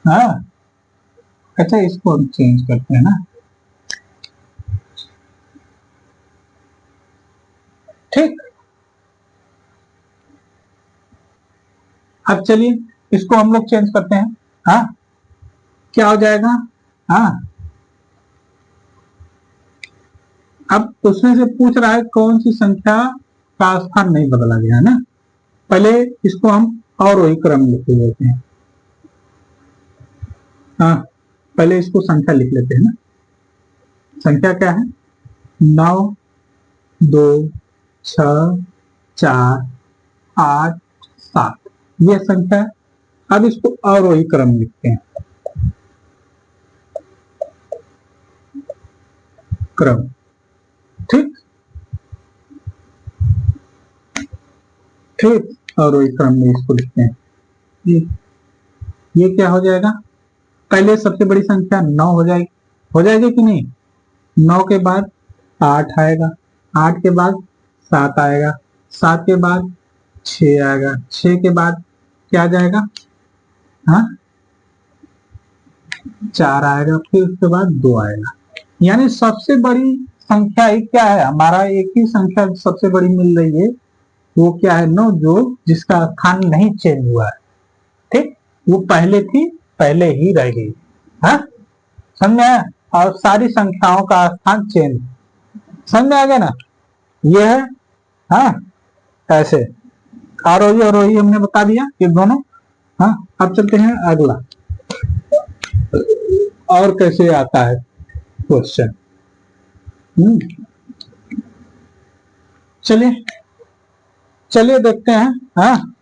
हाँ। अच्छा, इसको हम चेंज करते हैं ना, ठीक। अब चलिए इसको हम लोग चेंज करते हैं, हाँ, क्या हो जाएगा, हाँ। अब उसमें से पूछ रहा है कौन सी संख्या का स्थान नहीं बदला गया है ना। पहले इसको हम और वही क्रम लिख लेते हैं, हाँ, पहले इसको संख्या लिख लेते हैं ना। संख्या क्या है, 9, 2, 6, 4, 8, 7, ये संख्या है। अब इसको और वही क्रम लिखते हैं, क्रम, ठीक ठीक, और वही क्रम में इसको लिखते हैं। ये क्या हो जाएगा, पहले सबसे बड़ी संख्या 9 हो जाएगी कि नहीं। 9 के बाद 8 आएगा, 8 के बाद 7 आएगा, 7 के बाद 6 आएगा, 6 के बाद क्या आ जाएगा, हाँ, 4 आएगा, फिर उसके बाद 2 आएगा। यानी सबसे बड़ी संख्या ही क्या है, हमारा एक ही संख्या सबसे बड़ी मिल रही है, वो क्या है, 9, जो जिसका स्थान नहीं चेंज हुआ है, ठीक, वो पहले थी पहले ही रहेगी, हाँ, समझ में आया। और सारी संख्याओं का स्थान चेंज, समझ में आ गया ना, ये है, हाँ, ऐसे आरोही और रोही हमने बता दिया ये दोनों, हाँ। अब चलते हैं अगला, और कैसे आता है क्वेश्चन, चलिए चलिए देखते हैं, हाँ।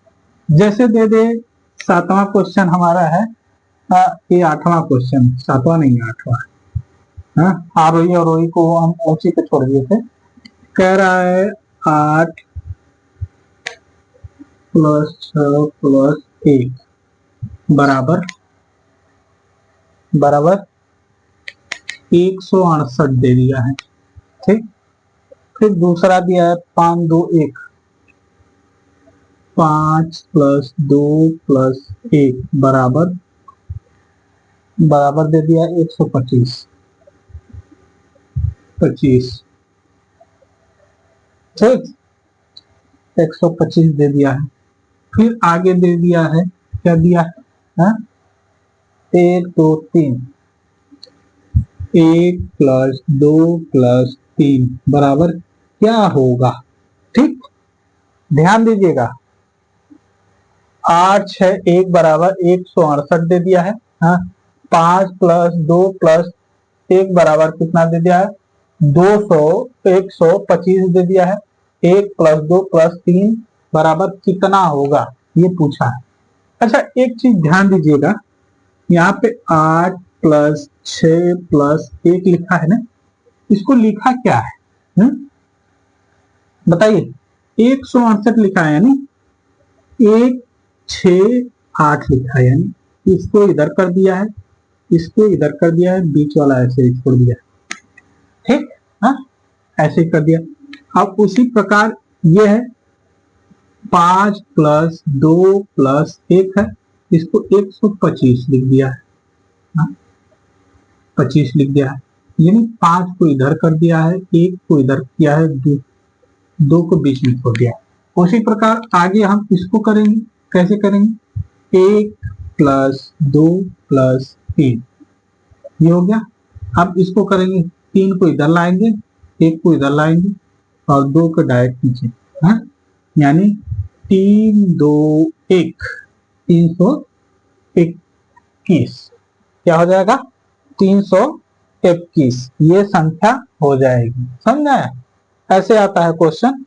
जैसे दे दे, 7वां क्वेश्चन हमारा है, ये 8वां क्वेश्चन, 7वां नहीं 8वां, हाँ। आरोही और रोही को हम उसी पे छोड़ दिए थे। कह रहा है 8 + 6 + 1 बराबर बराबर 168 दे दिया है, ठीक। फिर दूसरा दिया है 5, 2, 1, 5 + 2 + 1 बराबर दे दिया 125, 25, ठीक, 125 दे दिया है। फिर आगे दे दिया है, क्या दिया है, 1, 2, 3, 1 + 2 + 3 बराबर क्या होगा, ठीक। ध्यान दीजिएगा, 8, 6, 1 बराबर 168 दे दिया है, हाँ। 5 + 2 + 1 बराबर कितना दे दिया है, 200, 125 दे दिया है। 1 + 2 + 3 बराबर कितना होगा, ये पूछा है। अच्छा, एक चीज ध्यान दीजिएगा, यहाँ पे 8 + 6 + 1 लिखा है ना, इसको लिखा क्या है, बताइए। 168 लिखा है, यानी 1, 6, 8 लिखा है, यानी इसको इधर कर दिया है, इसको इधर कर दिया है, बीच वाला ऐसे ही छोड़ दिया, ठीक, हाँ, ऐसे कर दिया। अब उसी प्रकार ये है 5 + 2 + 1 है, इसको 125 लिख दिया है, हाँ, 25 लिख दिया है, यानी 5 को इधर कर दिया है, 1 को इधर किया है, 2 को बीच में छोड़ दिया। उसी प्रकार आगे हम इसको करेंगे, कैसे करेंगे, 1 + 2 + 3, ये हो गया। अब इसको करेंगे, 3 को इधर लाएंगे, 1 को इधर लाएंगे, और 2 को डायरेक्ट नीचे, हाँ, यानी 3, 2, 1, 321, क्या हो जाएगा, 321, ये संख्या हो जाएगी, समझ आया। ऐसे आता है क्वेश्चन,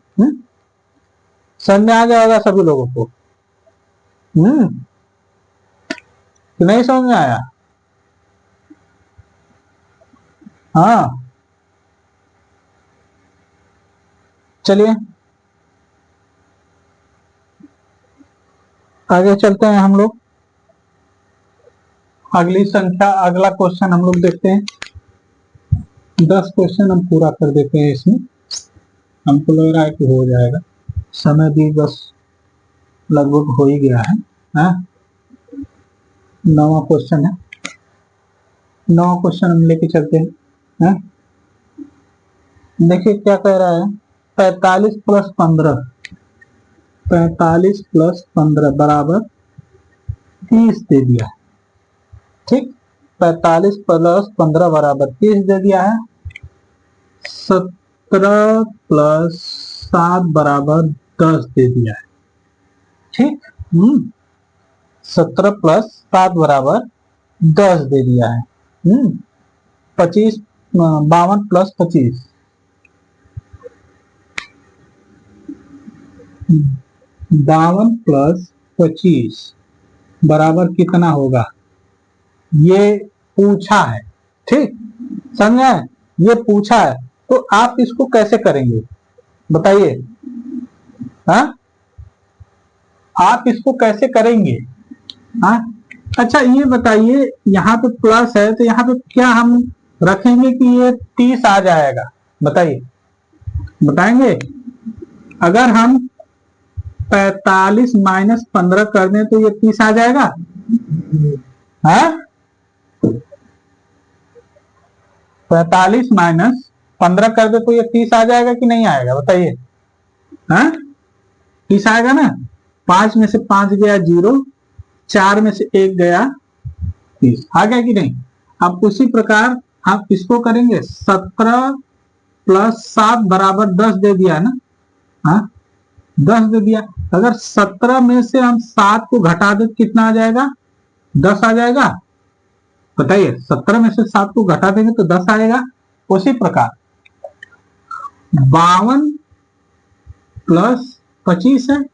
समझ में आ जाएगा सभी लोगों को, कि नहीं समझ में आया, हाँ। चलिए आगे चलते हैं हम लोग, अगली संख्या, अगला क्वेश्चन हम लोग देखते हैं। 10 क्वेश्चन हम पूरा कर देते हैं इसमें, हमको लग रहा है कि हो जाएगा। समय भी बस लगभग हो ही गया है। हाँ, 9वां क्वेश्चन है। 9वां क्वेश्चन हम लेके चलते हैं। हाँ? देखिए क्या कह रहा है, 45 प्लस 15, 45 प्लस 15 बराबर 30 दे दिया है। ठीक, 45 प्लस 15 बराबर 30 दे दिया है। 17 प्लस 7 बराबर 10 दे दिया है। ठीक, 17 प्लस 7 बराबर 10 दे दिया है। 52 प्लस 25, 52 प्लस 25 बराबर कितना होगा, ये पूछा है। ठीक, समझे, ये पूछा है, तो आप इसको कैसे करेंगे बताइए। हाँ, आप इसको कैसे करेंगे। हाँ, अच्छा ये बताइए, यहाँ पे प्लस है तो यहाँ पे क्या हम रखेंगे कि ये 30 आ जाएगा, बताइए, बताएंगे। अगर हम 45 माइनस 15 कर दें तो ये 30 आ जाएगा। हाँ, 45 माइनस 15 कर दे तो ये 30 आ जाएगा कि नहीं आएगा, बताइए। हाँ, 30 आएगा ना। 5 में से 5 गया 0, 4 में से 1 गया 30, आ गया कि नहीं। अब उसी प्रकार हम इसको करेंगे। 17 प्लस 7 बराबर 10 दे दिया ना। हाँ, 10 दे दिया। अगर 17 में से हम 7 को घटा दे कितना आ जाएगा, 10 आ जाएगा, बताइए। 17 में से 7 को घटा देंगे तो 10 आएगा। उसी प्रकार 52 प्लस 25 है।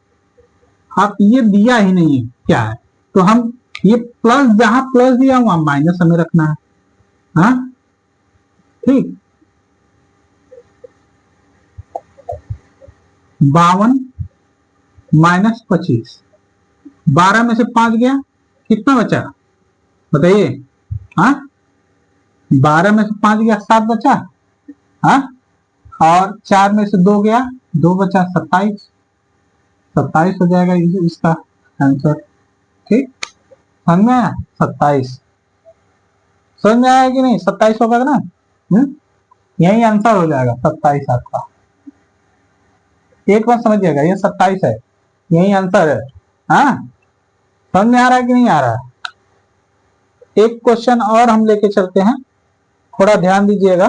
आप ये दिया ही नहीं है क्या है, तो हम ये प्लस, जहां प्लस दिया वहां माइनस हमें रखना है। हाँ, ठीक, 52 माइनस 25, 12 में से 5 गया, कितना बचा बताइए। हाँ, 12 में से 5 गया 7 बचा। हाँ, और 4 में से 2 गया 2 बचा, 27, 27 हो जाएगा इसका आंसर। ठीक, समझ में आया, 27 समझ में आया कि नहीं, 27 होगा ना। यही आंसर हो जाएगा 27 आपका। एक बार समझिएगा, ये 27 है, यही आंसर है। हाँ, समझ में आ रहा है कि नहीं आ रहा है। एक क्वेश्चन और हम लेके चलते हैं, थोड़ा ध्यान दीजिएगा।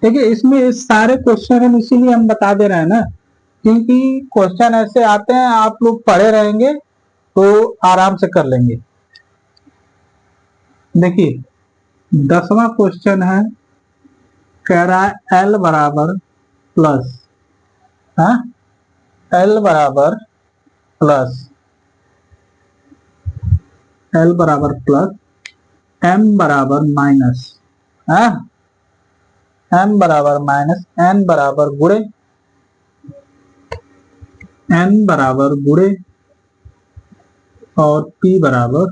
देखिए, इसमें सारे क्वेश्चन हम इसीलिए हम बता दे रहे हैं ना, क्योंकि क्वेश्चन ऐसे आते हैं, आप लोग पढ़े रहेंगे तो आराम से कर लेंगे। देखिए, 10वां क्वेश्चन है, कह रहा है एल बराबर प्लस, हाँ, एल बराबर प्लस, एल बराबर प्लस, एम बराबर माइनस, एम बराबर माइनस, एन बराबर गुणे, एन बराबर गुणे और पी बराबर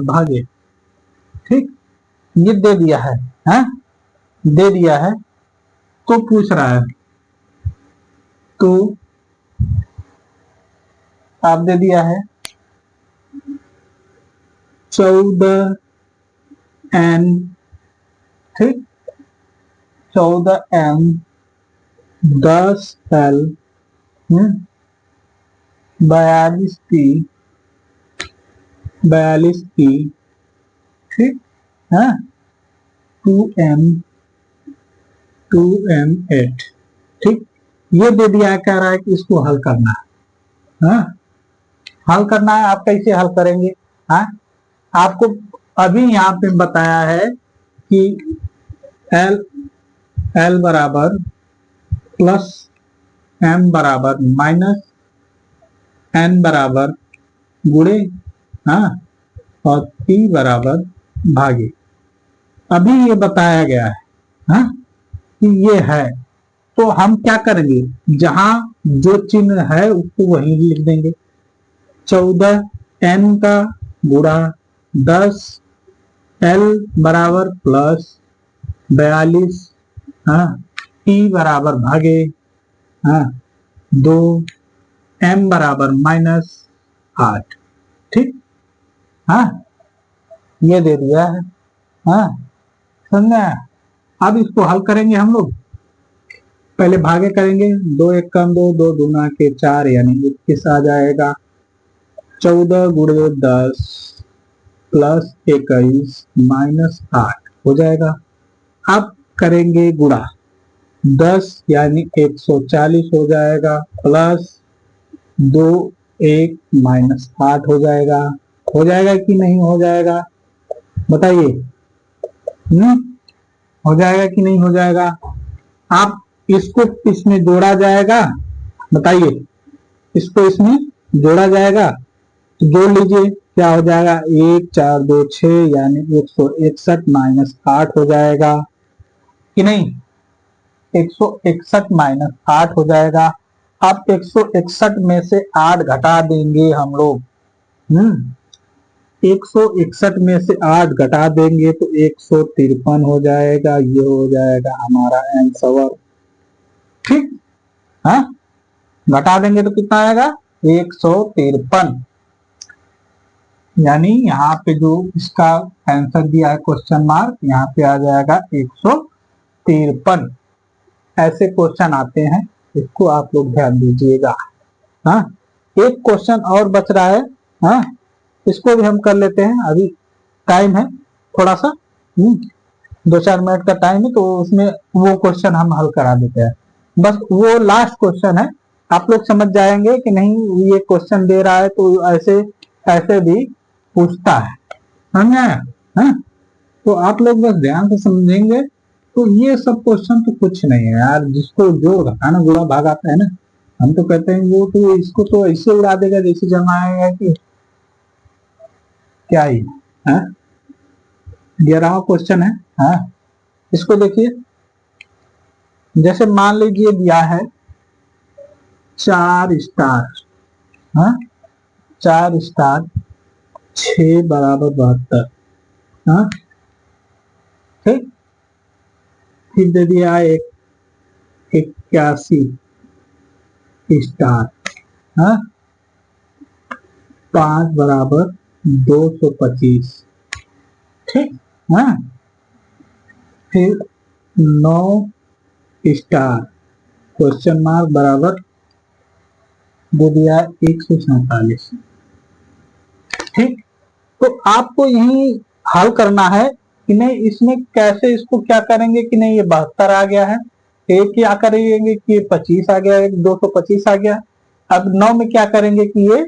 भागे। ठीक, ये दे दिया है, दे दिया है, तो पूछ रहा है, तो आप दे दिया है 14 एन, ठीक, 14 एन 10 एल 42 पी, ठीक है, 2m 8, ठीक, ये दे दिया है। कह रहा है कि इसको हल करना है। हल करना है, आप कैसे हल करेंगे। आपको अभी यहाँ पे बताया है कि एल बराबर प्लस, एम बराबर माइनस, एन बराबर गुणे, और पी बराबर भागे। अभी ये बताया गया है, हाँ, कि ये है, तो हम क्या करेंगे, जहां जो चिन्ह है उसको वहीं लिख देंगे। 14n का गुणा 10 l बराबर प्लस 42, हाँ, t बराबर भागे, हाँ, 2 m बराबर -8। ठीक, हाँ, ये दे दिया है, हाँ, समझा। अब इसको हल करेंगे हम लोग, पहले भागे करेंगे, 2 एक कम 2, 2 दूना के 4 यानी 21 आ जाएगा। 14 गुणे 10 प्लस 21 -8 हो जाएगा। अब करेंगे गुणा, 10 यानी 140 हो जाएगा, प्लस 2 1 -8 हो जाएगा। हो जाएगा कि नहीं हो जाएगा बताइए, हो जाएगा कि नहीं हो जाएगा। आप इसको इसमें जोड़ा जाएगा, बताइए, इसको इसमें जोड़ा जाएगा तो जोड़ लीजिए, क्या हो जाएगा, 1 4 2 6 यानी 161 -8 हो जाएगा कि नहीं, 161 -8 हो जाएगा। अब 161 में से 8 घटा देंगे हम लोग, 161 में से 8 घटा देंगे तो 153 हो जाएगा। ये हो जाएगा हमारा आंसर। ठीक, हाँ, घटा देंगे तो कितना आएगा, 153, यानी यहाँ पे जो इसका आंसर दिया है क्वेश्चन मार्क, यहाँ पे आ जाएगा 153। ऐसे क्वेश्चन आते हैं, इसको आप लोग ध्यान दीजिएगा। हाँ, एक क्वेश्चन और बच रहा है, हाँ, इसको भी हम कर लेते हैं, अभी टाइम है थोड़ा सा, 2-4 मिनट का टाइम है, तो उसमें वो क्वेश्चन हम हल करा देते हैं। बस वो लास्ट क्वेश्चन है, आप लोग समझ जाएंगे कि नहीं, ये क्वेश्चन दे रहा है तो ऐसे ऐसे भी पूछता है, समझ आया, हाँ? तो आप लोग बस ध्यान से समझेंगे तो ये सब क्वेश्चन तो कुछ नहीं है यार, जिसको जो घटाना गुणा भाग आता है ना, हम तो कहते हैं वो तो इसको तो ऐसे उड़ा देगा जैसे जमाएगा कि क्या ही, हाँ? 11वां क्वेश्चन है, हाँ, इसको देखिए, जैसे मान लीजिए दिया है 4 स्टार, हाँ, 4 स्टार 6 बराबर 72, हाँ, ठीक, फिर दे दिया 81 स्टार, हाँ, 5 बराबर 225, ठीक, हाँ, फिर 9 स्टार क्वेश्चन मार्क बराबर दे दिया 147, ठीक। तो आपको यही हल करना है कि नहीं, इसमें कैसे इसको क्या करेंगे कि नहीं, ये 72 आ गया है, एक क्या करेंगे कि ये 25 आ गया, 225 आ गया। अब 9 में क्या करेंगे कि ये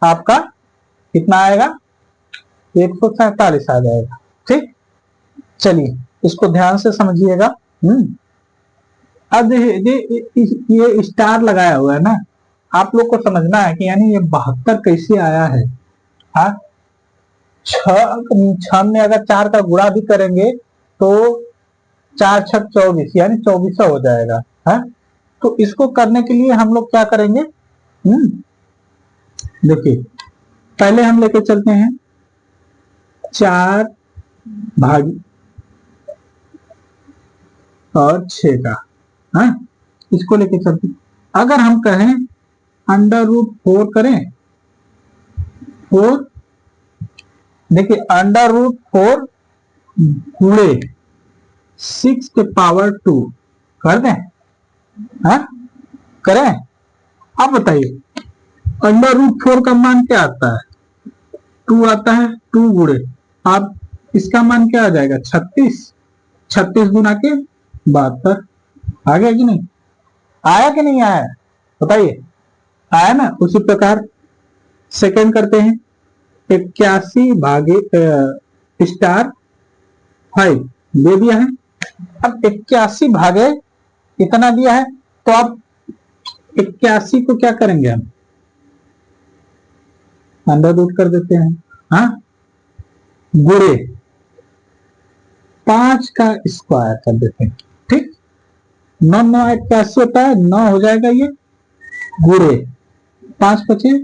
आपका कितना आएगा, 147 आ जाएगा, ठीक। चलिए इसको ध्यान से समझिएगा। अब ये स्टार लगाया हुआ है ना, आप लोग को समझना है कि यानी ये 72 कैसे आया है। हाँ, 6 में अगर 4 का गुणा भी करेंगे तो 4 6 24 यानी 2400 हो जाएगा। हाँ, तो इसको करने के लिए हम लोग क्या करेंगे, देखिए पहले हम लेके चलते हैं 4 भाग और 6 का, हाँ, इसको लेके चलते हैं। अगर हम कहें √4 करें, 4, देखिए √4 गुणे 6 के पावर 2 कर दें, हाँ, करें। अब बताइए √4 का मान क्या आता है, 2 आता है, 2 गुणे, अब इसका मान क्या आ जाएगा, 36, 36 गुना के 72, आ गया कि नहीं, आया कि नहीं आया बताइए, आया ना। उसी प्रकार सेकंड करते हैं, 81 भागे स्टार 5 दे दिया है। अब 81 भागे इतना दिया है, तो अब 81 को क्या करेंगे, हम अंडर रूट कर देते हैं, हाँ, गुणे 5 का स्क्वायर कर देते हैं। ठीक, 9 9 8 कैसे होता है, 9 हो जाएगा ये गुणे 5 25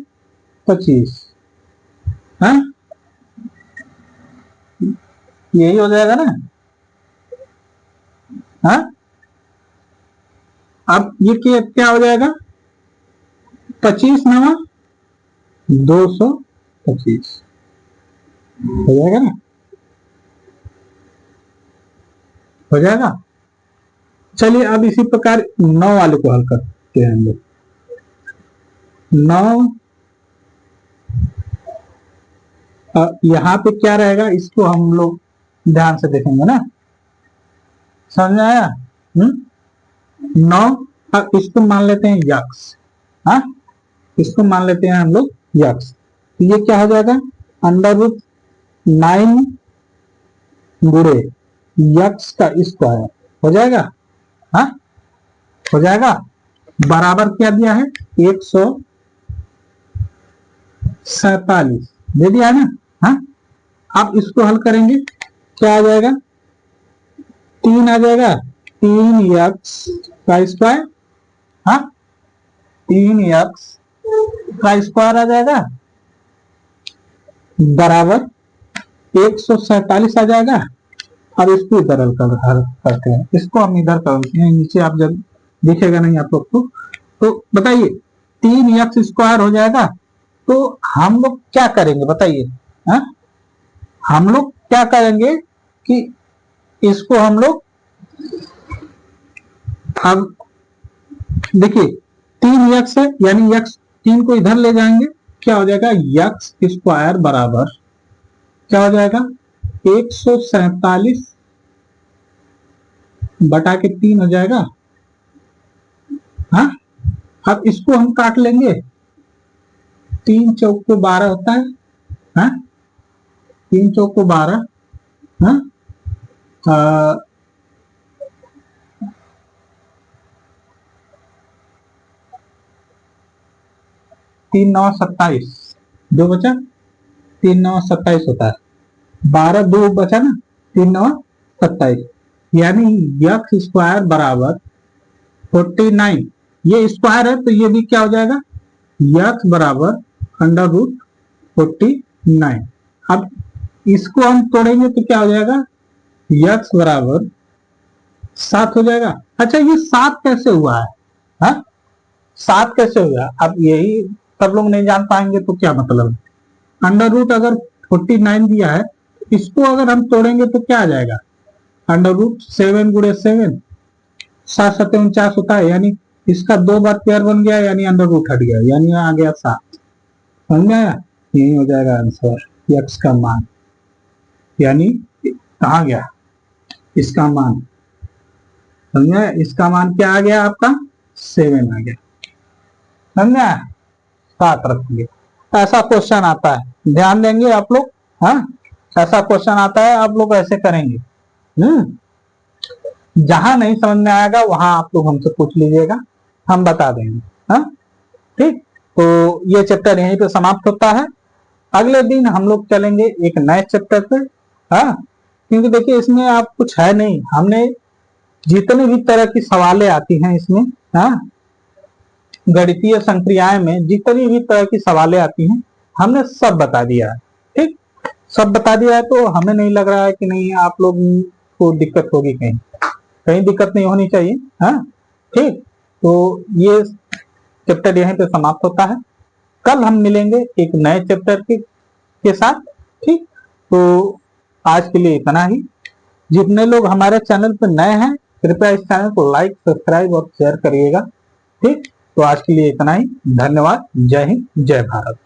25, हाँ यही हो जाएगा ना। हाँ अब ये क्या हो जाएगा, 25 9 225 हो जाएगा ना, हो जाएगा। चलिए अब इसी प्रकार 9 वाले को हल करते हैं हम लोग। 9 यहां पे क्या रहेगा, इसको हम लोग ध्यान से देखेंगे ना, समझ में आया। 9 अब इसको मान लेते हैं यक्स, हाँ इसको मान लेते हैं हम लोग यक्स, तो ये क्या हो जाएगा, √9 गुणे यक्स का स्क्वायर हो जाएगा, हाँ हो जाएगा। बराबर क्या दिया है, 147 दे दिया है ना। हाँ अब इसको हल करेंगे, क्या आ जाएगा, 3 आ जाएगा, 3 यक्स का स्क्वायर, हाँ 3 यक्स का स्क्वायर आ जाएगा बराबर 147 आ जाएगा। अब इसको इधर हल करते हैं, इसको हम इधर करते हैं, नीचे आप जब दिखेगा नहीं आप लोग को, तो बताइए 3 यक्स स्क्वायर हो जाएगा। तो हम लोग क्या करेंगे बताइए, हाँ हम लोग क्या करेंगे कि इसको हम लोग, अब देखिए 3 यक्स है यानी यक्स 3 को इधर ले जाएंगे, क्या हो जाएगा, यक्स स्क्वायर बराबर क्या हो जाएगा, 147 बटा के 3 हो जाएगा। हाँ अब इसको हम काट लेंगे, 3 चौक को 12 होता है, हाँ 3 चौक को 12, हाँ 3 9 27, 2 बचा, 3 9 27 होता है, 12 2 बचा ना, 3 9 27 यानी यक्स स्क्वायर बराबर 49, ये स्क्वायर है तो ये भी क्या हो जाएगा, यक्स बराबर √49। अब इसको हम तोड़ेंगे तो क्या हो जाएगा, यक्स बराबर 7 हो जाएगा। अच्छा ये 7 कैसे हुआ है, हाँ 7 कैसे हुआ, अब यही सब लोग नहीं जान पाएंगे तो क्या मतलब है। √ अगर 49 दिया है, इसको अगर हम तोड़ेंगे तो क्या आ जाएगा, √7 गुणे 7 7 7 49 होता है, यानी इसका 2 बार पेयर बन गया, यानी √ हट गया, यानी आ गया 7, समझ में आया। यही हो जाएगा आंसर, यक्स का मान, यानी कहा गया इसका मान, समझ में, इसका मान क्या आ गया आपका 7 आ गया, समझ में आया। 7 रखेंगे, ऐसा क्वेश्चन आता है, ध्यान देंगे आप लोग, हाँ ऐसा क्वेश्चन आता है, आप लोग ऐसे करेंगे। जहां नहीं समझ में आएगा वहां आप लोग हमसे पूछ लीजिएगा, हम बता देंगे, हाँ ठीक। तो ये चैप्टर यहीं पे समाप्त होता है, अगले दिन हम लोग चलेंगे एक नए चैप्टर पे, हाँ क्योंकि देखिए इसमें आप कुछ है नहीं, हमने जितने भी तरह की सवालें आती हैं इसमें, हाँ गणितीय संक्रियाएं में जितनी भी तरह की सवालें आती हैं हमने सब बता दिया है, ठीक सब बता दिया है, तो हमें नहीं लग रहा है कि नहीं आप लोग को दिक्कत होगी, कहीं कहीं दिक्कत नहीं होनी चाहिए, हाँ ठीक। तो ये चैप्टर यहीं पे समाप्त होता है, कल हम मिलेंगे एक नए चैप्टर के साथ, ठीक। तो आज के लिए इतना ही, जितने लोग हमारे चैनल पर नए हैं कृपया इस चैनल को लाइक सब्सक्राइब और शेयर करिएगा, ठीक। तो आज के लिए इतना ही, धन्यवाद, जय हिंद जय भारत।